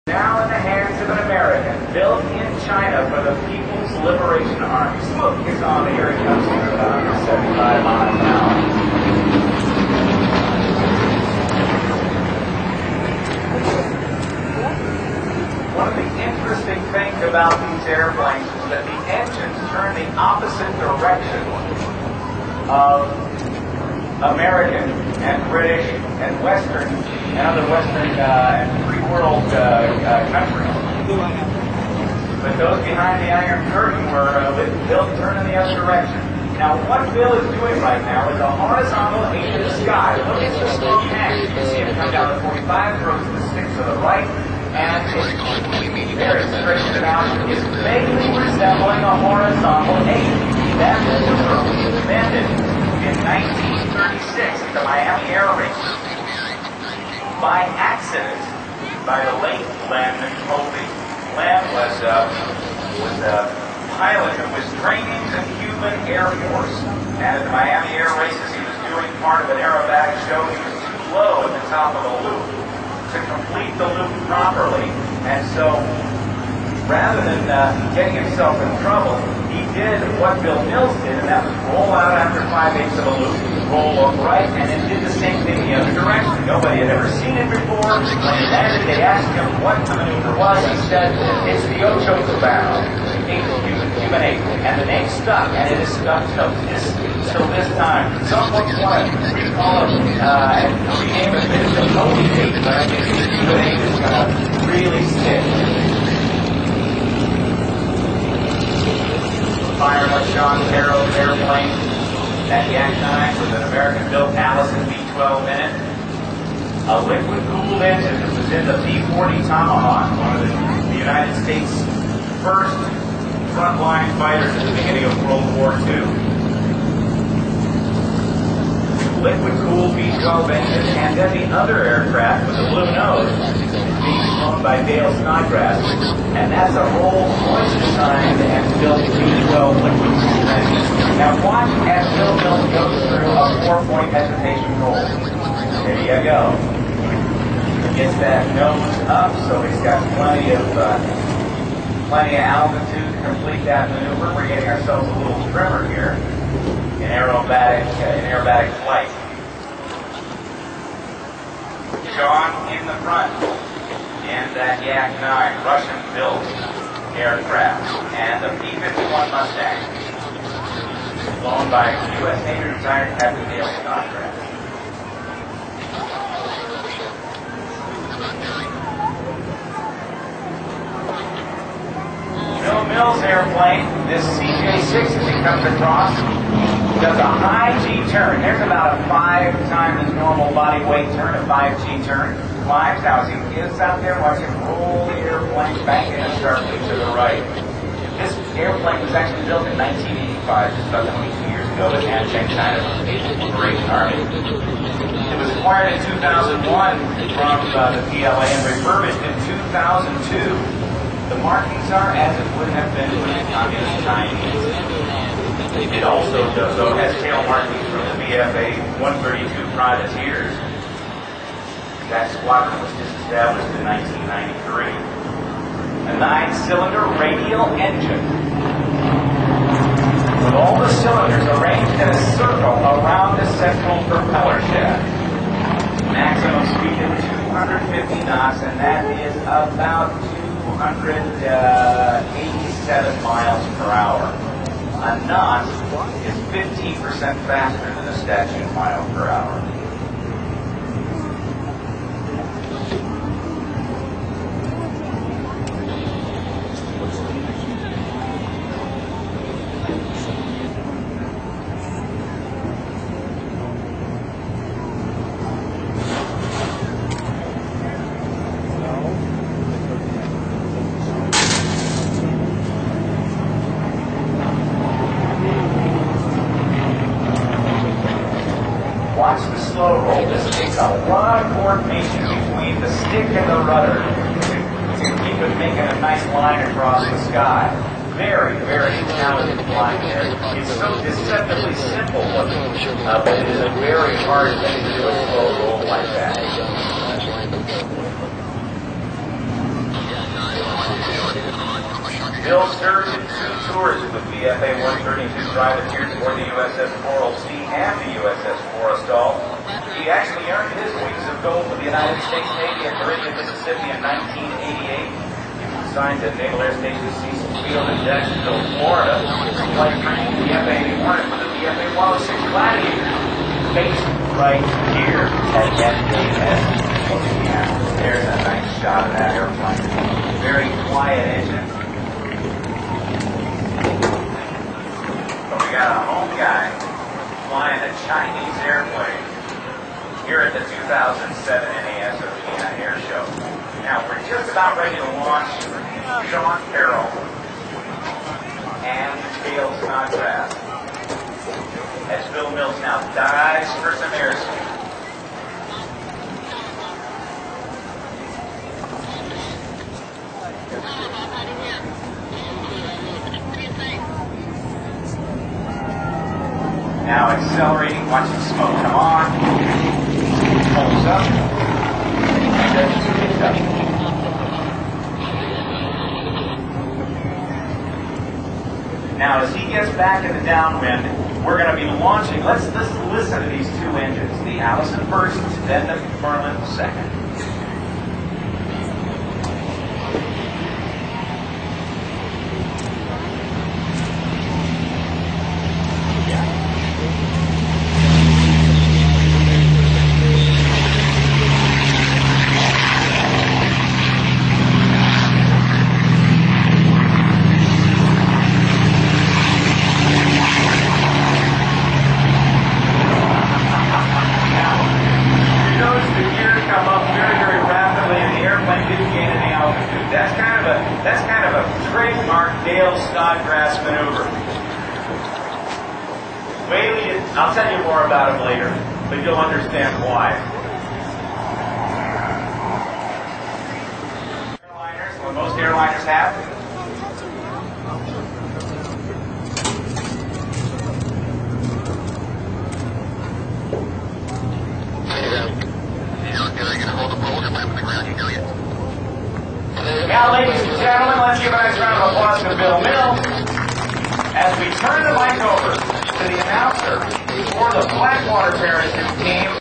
Now in the hands of an American, built in China for the People's Liberation Army. Smoke is on the air. It comes in at about 175 miles an hour. One of the interesting things about these airplanes is that the engines turn the opposite direction of American and British and Western and other Western and free world countries. But those behind the Iron Curtain were built turning the other direction. Now what Bill is doing right now is a horizontal aim in the sky. Look at the slow tank. You can see it come down the 45, throws the 6 to the right, and there it stretches it out. It's vaguely resembling a horizontal aim. That maneuver was invented in 1936 at the Miami Air Race by accident by the late Len Colby. Len was a pilot who was training the Cuban Air Force, and at the Miami Air Races he was doing part of an aerobatic show. He was too low at the top of the loop to complete the loop properly, and so rather than getting himself in trouble, he did what Bill Mills did, and that was roll out after 5/8 of a loop, roll upright, and then did the same thing the other direction. Nobody had ever seen it before. When he landed, they asked him what the maneuver was. He said, it's the Ocho Cabana, Cuban 8, and the name stuck, and it has stuck till this time. Some folks want to recall it and rename it as the Holy 8, but I think the Cuban 8 is going to really stick. Fire like Sean Carroll's airplane, that Yak 9 with an American-built Allison V-12 in it. A liquid-cooled engine that was in the P-40 Tomahawk, one of the United States' first frontline fighters at the beginning of World War II. Liquid-cooled V-12 engine, and then the other aircraft with the blue nose being flown by Dale Snodgrass, and that's a Rolls-Royce designed and built V-12 liquid-cooled engine. Now watch as Bill Mills goes through a 4-point hesitation roll. There you go. Gets that nose up, so he's got plenty of altitude to complete that maneuver. We're getting ourselves a little trimmer here in aerobatic flight. Sean in the front, and that Yak 9 Russian-built aircraft, and the P-51 Mustang, flown by U.S. Navy retired Captain Dale Snodgrass. Bill Mills' airplane, this CJ-6 as he comes across, does a high G-turn. There's about a 5 times his normal body weight turn, a 5 G-turn. Climbs. Now as he gets out there, watch him roll the airplane back in and sharply to the right. This airplane was actually built in 1985, just about 22 years ago, at Nanchang, China, for the People's Liberation Army. It was acquired in 2001 from the PLA and refurbished in 2002. The markings are as it would have been with the communist Chinese. It also has tail markings from the BFA 132 privateers. That squadron was disestablished in 1993. A 9-cylinder radial engine with all the cylinders arranged in a circle around the central propeller shaft. Maximum speed of 250 knots, and that is about 287 miles per hour. A knot is 15% faster than a statute mile per hour. Watch the slow roll. This takes a lot of coordination between the stick and the rudder to keep it making a nice line across the sky. Very, very talented flying there. It's so deceptively simple looking, but it is a very hard thing to do a slow roll like that. Bill Sturgeon soon tours with VFA 132 privateers aboard the USS Coral Sea and the USS Forrestal. He actually earned his wings of gold with the United States Navy at Meridian, Mississippi in 1988. He was assigned to Naval Air Station Cecil Field in Jacksonville, Florida. Flight training the VFA Hornet with the VFA 106 Gladiator. Based right here at NAS Oceana. There's a nice shot of that airplane. Very quiet engine. But we got a home guy flying a Chinese airplane here at the 2007 NAS Oceana Airshow. Now we're just about ready to launch Sean Carroll and Dale Snodgrass as Bill Mills now dives for some airspeed. Now accelerating, watching smoke come on, pulls up, and then it's up. Now as he gets back in the downwind, we're going to be launching, let's listen to these two engines, the Allison first, then the Merlin second. That's kind of a trademark Dale Snodgrass maneuver. I'll tell you more about him later, but you'll understand why. Airliners, what most airliners have. Now, ladies and gentlemen, let's give a nice round of applause to Bill Mills as we turn the mic over to the announcer for the Blackwater Parachute team.